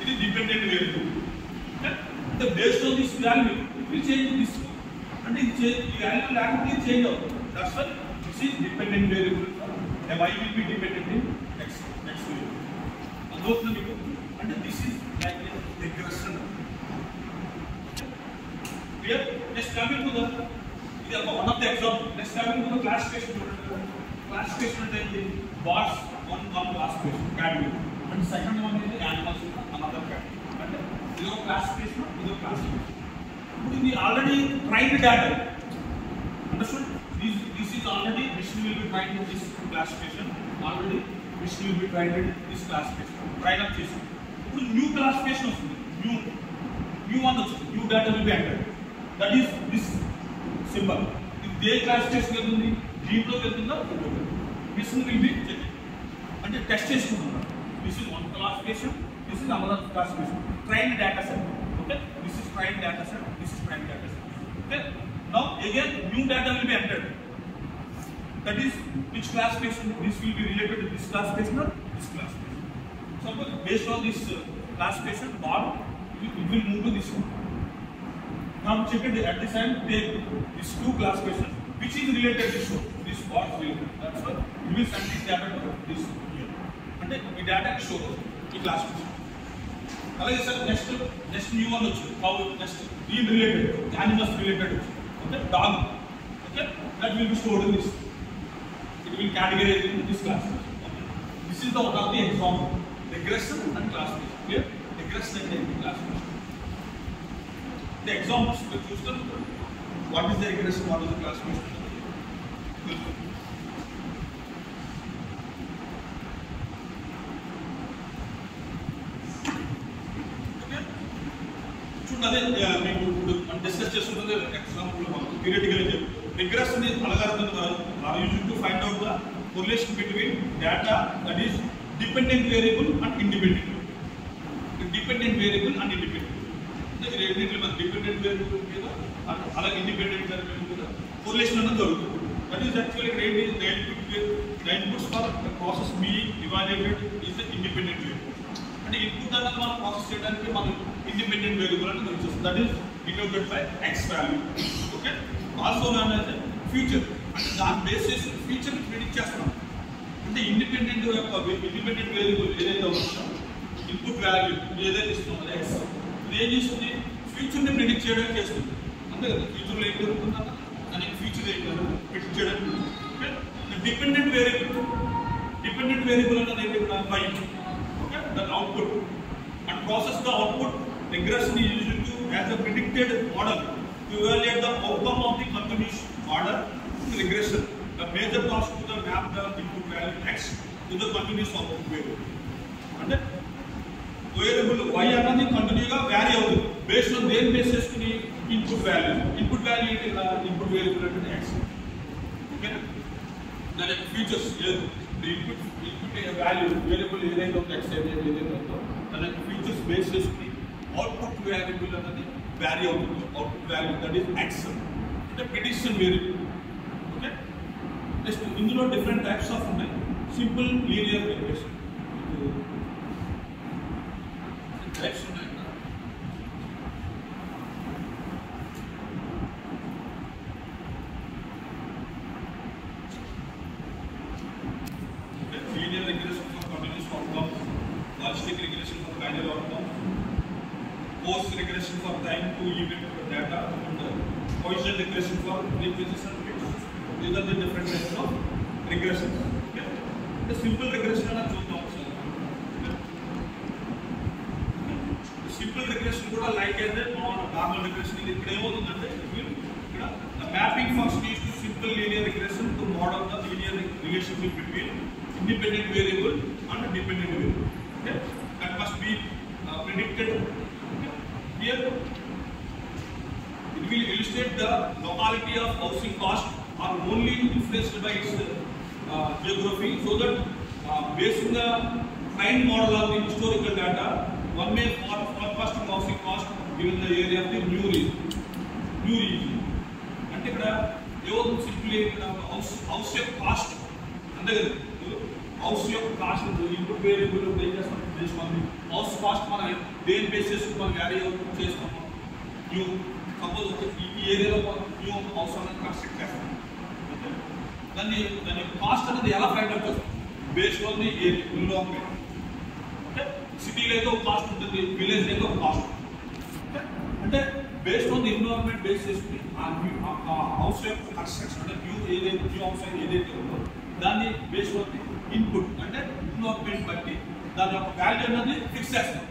ఇది dependent variable. అంటే based on this value will change this. అంటే ఈ వాల్యూ లేకపోతే చేంజ్ అవుతుంది. That's why this is dependent variable. y will be dependent in x variable. అదొకటి మీకు అంటే this is like regression. Clear? Next coming to the ఇది one of the example. Next coming to the classification. Classification అంటే ఏంటి? Birds one classification category, and second one is animals another category. అంటే ఇది ఒక classification, ఇది ఒక classification. ఇప్పుడు ఇది already trained data. Understood? This is already machine will be trained in this classification. Already machine will be trained in this classification. Train up chesi. Now new classification vastundi. New one vastundi. New data will be entered. That is this symbol. If they classification velutundi, deep lo veltunda, machine will be checking. Ante test chestunnam. This is one classification. This is another classification. Trained data set. Okay. This is trained data set. This is trained data set. Okay. Now again new data will be entered. That is which classification? This will be related to this classification or this classification. Suppose based on this classification, bar it will move to this one. Now check it at this time. Take these two classifications. Which is related to this one? This bar is related. That's why you will send this data to this here. And then the data show the classification. Alage sir, next new one also. How next? Being related, animals related. Okay, dog. Okay, that will be stored in this. It will categorize in this class. Okay. This is the one of the example. Regression and classification. Clear? Regression and classification. The examples we choose them. What is the regression? What is the classification? అదే మీకు మనం discuss చేస్తుంటే example theoretical regression is algorithm are used to find out the correlation between data that is dependent variable and independent. Dependent variable and independent అంటే రెండింటిలో మన dependent variable మీద అలాగే independent variable మీద కొరిలేషన్ అనేది జరుగుతుంది. That is actually great is the inputs for the process being evaluated is the independent variable. అంటే input అనేది మనం ప్రాసెస్ చేయడానికి మనం independent variable and which is that is denoted by x value. Okay, also known as a future. And that basis future predict chestam. And the independent variable edaithe unno input value edaithe istunnado x range istundi future ni predict cheyadaniki chestundi. Ante kada future lo em jarugundana ani future predict cheyadaniki. Okay, the dependent variable anadi enti kuda y. Okay, the output and process the output. Regression is used to as a predicted model to evaluate the outcome of the continuous order regression. The major task to the map the input value x to the continuous output variable. And variable y anadi continue ga vary avutundi based on their basis ni input value. Input value is input variable and x. Okay. Then features the input value variable edaithe undo x edaithe undo then features basis output variable anadi vary avutundi. Output value that is x. The prediction variable. Okay. Next indulo different types of unnai. Simple linear regression. Types unnai. Okay. Linear regression for continuous outcomes. Logistic regression for binary outcomes. Post regression for time to event data and Poisson regression for frequencies and weights. These are the different types of regression. Okay. The simple regression ana chudam sir. The simple regression kuda like as a normal regression ఇది ఇక్కడ ఏమవుతుందంటే ఇక్కడ the mapping function is to simple linear regression to model the linear relationship between independent variable and dependent variable. Okay. That must be predicted. Here, it will illustrate the locality of housing cost are only influenced by its geography, so that based on the trained model of the historical data, one may forecast housing cost given the area of the new region. And here, simply house of cost. And house of cost is the input variable of the చేసుకోవాలి. House cost మనం దేని base చేసుకుని మనం add చేసుకున్నాం. New suppose ఈ ఏరియాలో new house అనేది construct చేస్తాం. దాని కాస్ట్ అనేది ఎలా ఫైండ్ అవుట్ చేస్తాం? Based on the area. అంటే సిటీలో అయితే ఒక కాస్ట్ ఉంటుంది, విలేజ్ అయితే ఒక కాస్ట్ ఉంటుంది. అంటే based on the environment base చేసుకుని ఆ హౌస్ యొక్క కన్స్ట్రక్షన్ అంటే న్యూ హౌస్ ఏదైతే ఉందో దాన్ని బేస్డ్ ఆన్ ది ఇన్పుట్ అంటే ఎన్విరాన్మెంట్ బట్టి దాని యొక్క వాల్యూ అనేది ఫిక్స్ చేస్తాం.